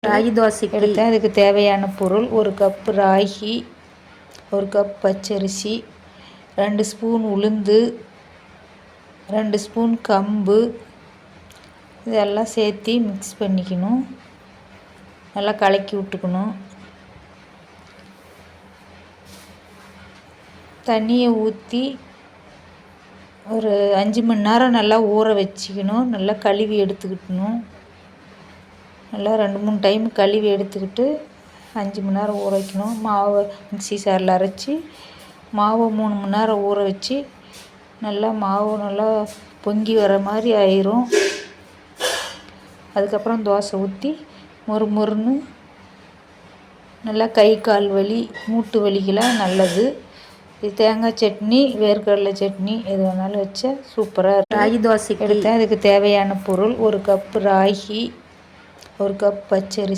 ராகி தோசைக்கு எடுத்தேன். அதுக்கு தேவையான பொருள்: 1 கப்பு ராகி, 1 கப் பச்சரிசி, 2 ஸ்பூன் உளுந்து, 2 ஸ்பூன் கம்பு. இதெல்லாம் சேர்த்து மிக்ஸ் பண்ணிக்கணும். நல்லா கலக்கி விட்டுக்கணும். தண்ணியை ஊற்றி ஒரு 5 மணி நேரம் நல்லா ஊற வச்சுக்கணும். நல்லா கழுவி எடுத்துக்கிட்டணும். நல்லா 2-3 டைம் கழுவி எடுத்துக்கிட்டு 5 மணி நேரம் ஊற வைக்கணும். மாவை மிக்ஸி ஜாரில் அரைச்சி மாவை 3 மணி நேரம் ஊற வச்சு நல்லா மாவு நல்லா பொங்கி வர மாதிரி ஆயிரும். அதுக்கப்புறம் தோசை ஊற்றி மொறுன்னு நல்லா கை கால் வலி மூட்டு வலிக்கெல்லாம் நல்லது. இது தேங்காய் சட்னி, வேர்க்கடலை சட்னி எது வேணாலும் வச்சா சூப்பராக இருக்கும். ராகி தோசைக்கு எடுத்தேன். அதுக்கு தேவையான பொருள்: 1 கப்பு ராகி, 1 கப் பச்சரிசி,